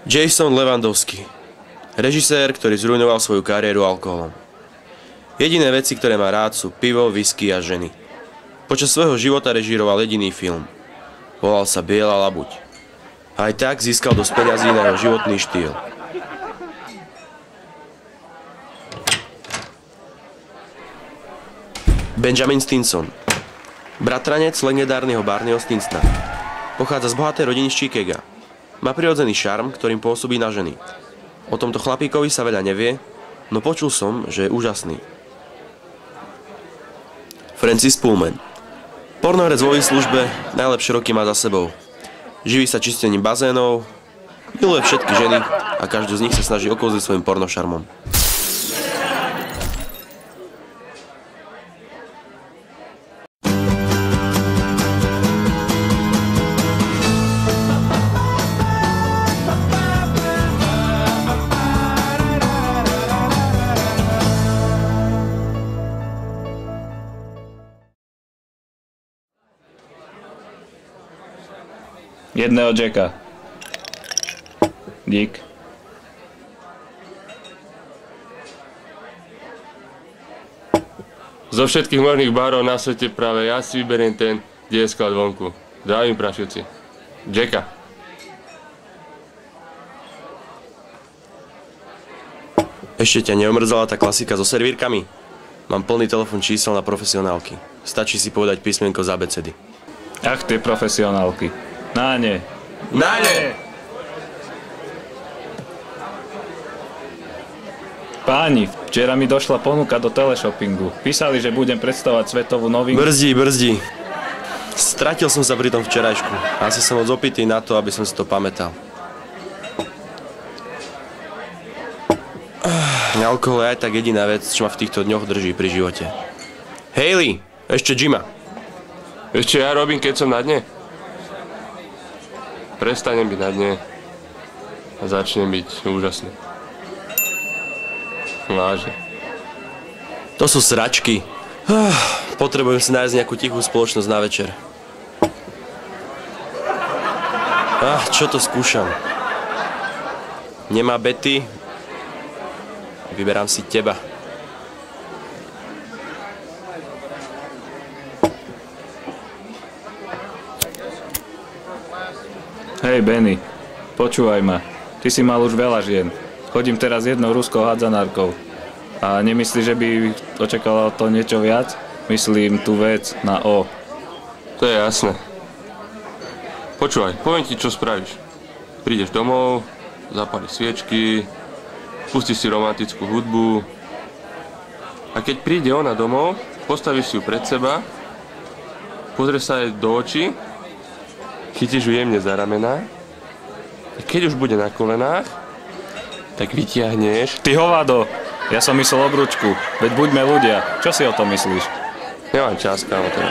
Jason Lewandowski. Režisér, ktorý zrujnoval svoju kariéru alkoholom. Jediné veci, ktoré má rád, sú pivo, whisky a ženy. Počas svojho života režíroval jediný film. Volal sa Biela labuť. Aj tak získal dosť peňazí na jeho životný štýl. Benjamin Stinson. Bratranec legendárneho Barneyho Stinsona. Pochádza z bohatej rodiny z Chicaga. Má prirodzený šarm, ktorým pôsobí na ženy. O tomto chlapíkovi sa veľa nevie, no počul som, že je úžasný. Francis Pullman. Pornoherec vo výslužbe, najlepšie roky má za sebou. Živí sa čistením bazénov, miluje všetky ženy a každú z nich sa snaží okouzliť svojim pornošarmom. Jedného Jacka. Dík. Zo všetkých možných barov na svete práve ja si vyberiem ten, kde je sklad vonku. Zdravím, prašivci. Jacka. Ešte ťa neomrzala tá klasika so servírkami? Mám plný telefón čísel na profesionálky. Stačí si povedať písmenko z abecedy. Ach, tie profesionálky. Náne. Náne! Páni, včera mi došla ponuka do teleshoppingu. Písali, že budem predstavovať svetovú novinku. Brzdí. Stratil som sa pri tom včerajšku. Asi som moc opitý na to, aby som si to pamätal. Alkohol je aj tak jediná vec, čo ma v týchto dňoch drží pri živote. Hayley, ešte Jima. Ešte ja robím, keď som na dne? Prestanem byť na dne a začnem byť úžasný. Vážne. To sú sračky. Potrebujem si nájsť nejakú tichú spoločnosť na večer. Čo to skúšam? Nemá Betty? Vyberám si teba. Hej, Benny, počúvaj ma. Ty si mal už veľa žien. Chodím teraz jednou ruskou hádzanárkou. A nemyslíš, že by očakala to niečo viac? Myslím tú vec na O. To je jasné. Počúvaj, poviem ti, čo spravíš. Prídeš domov, zapáliš sviečky, pustíš si romantickú hudbu a keď príde ona domov, postavíš si ju pred seba, pozrieš sa jej do očí, chytíš ju jemne za ramená a keď už bude na kolenách, tak vytiahneš... Ty hovado, ja som myslel obručku, veď buďme ľudia, čo si o tom myslíš? Nemám čas, kámo, to.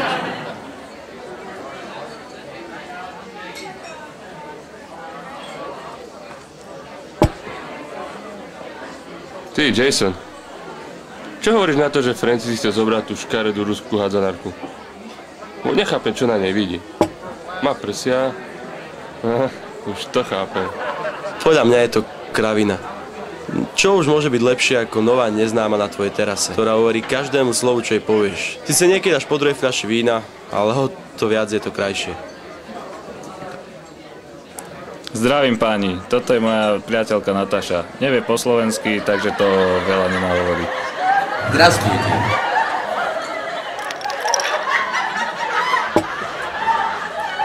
Ty, Jason, čo hovoríš na to, že Francis chce zobrať tú škaredú ruskú hádzanárku? Nechápem, čo na nej vidí. Má prsia. Už to chápem. Podľa mňa je to kravina. Čo už môže byť lepšie ako nová neznáma na tvojej terase, ktorá hovorí každému slovu, čo jej povieš. Ty si niekedy dáš po druhej fľaši vína, ale o to viac je to krajšie. Zdravím páni, toto je moja priateľka Nataša. Nevie po slovensky, takže to veľa nemá hovoriť. Zdravstvujte.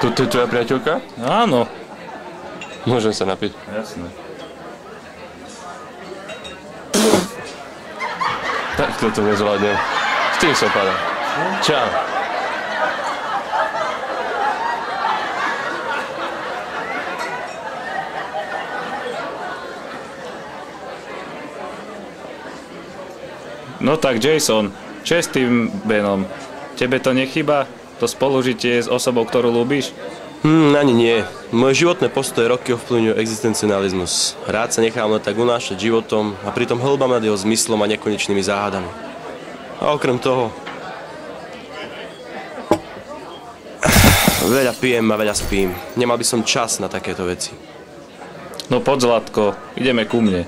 Toto je tvoja priateľka? Áno. Môžem sa napiť. Jasné. Tak toto nezvládnem. S tým som padal. Čau. No tak Jason, čo je s tým Benom? Tebe to nechýba? To spolužitie s osobou, ktorú ľúbiš? Ani nie. Moje životné postoje roky ovplyvňujú existencializmus. Rád sa nechám len tak unášať životom a pritom hĺbam nad jeho zmyslom a nekonečnými záhadami. A okrem toho... Veľa pijem a veľa spím. Nemal by som čas na takéto veci. No poď Zlatko, ideme ku mne.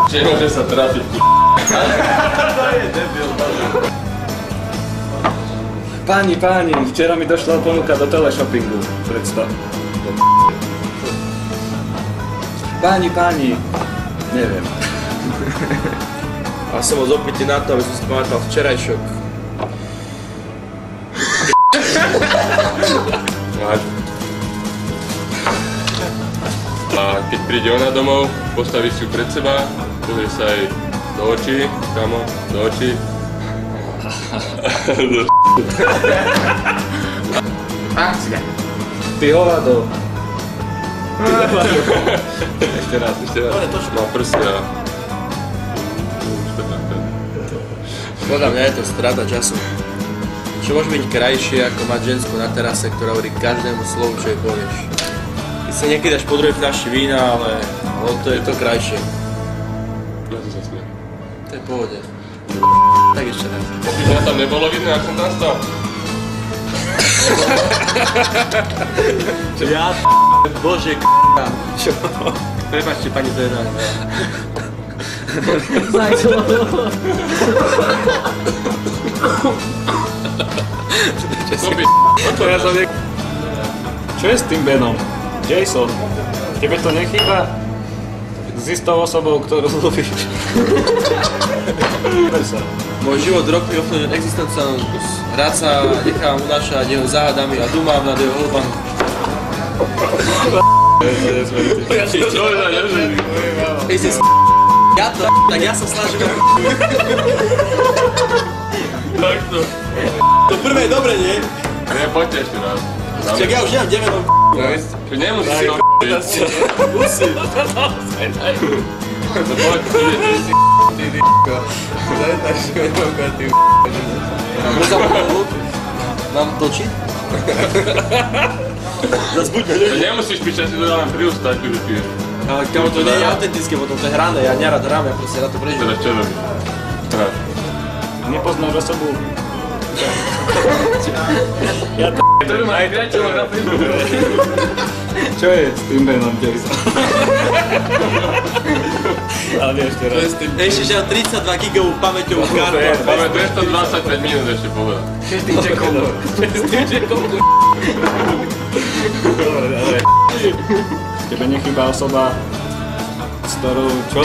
Nemôže sa trafiť, Páni, včera mi došla ponuka do teleshoppingu, predstav. Páni, neviem. A som moc opitý na to, aby som si pamätal včerajšok. A keď príde ona domov, postaví si ju pred seba, pozrie sa jej do očí, kamo, do očí. Ty hovado. Ešte raz. Má prsy a... Podľa mňa je to strata času. Čo môže byť krajšie ako mať žensku na terase, ktorá hovorí každému slovu, čo jej povieš. Ty sa niekedy dáš po druhej fľaši vína, ale to je to krajšie. Ja to sa smiem. To je v pohode. Tak ešte raz. Mňa tam nebolo vidno, ak som tam stal. Ja bože čo? Prepáčte pani, to je tak. Čo je s tým Benom? Jason, tebe to nechýba? S istou osobou, ktorú ľúbiš. Môj život rokmi ovplyvňuje existenciálny. Rád sa nechám unášať jeho záhadami a dumám nad jeho hĺbami. Tak ja sa snažím. Takto. To prvé je dobre, nie? Nie, poďte ešte raz. Čak ja už nemám demenom. Nemusíš si ho Musím. No poď, idete. Mám točiť? Zas buďme, To nemusíš piť, ja si to dávam pri ústach, keď piješ. Ale kamo, to nie je autentické potom, to je hrané, ja nerad hrám, ja proste na to prežím. Teraz čo robíš? Hrať. Nepoznáš osobu? Ktorú má aj priateľov na Facebooku. Čo je s tým Benom, Jason? Ale nie ešte raz. Ešte že 32 gigovú pamäťovú kartu. Máme 225 minút ešte povedať. S tým Jackom. Dobre. Tebe nechýba osoba, s ktorou čo?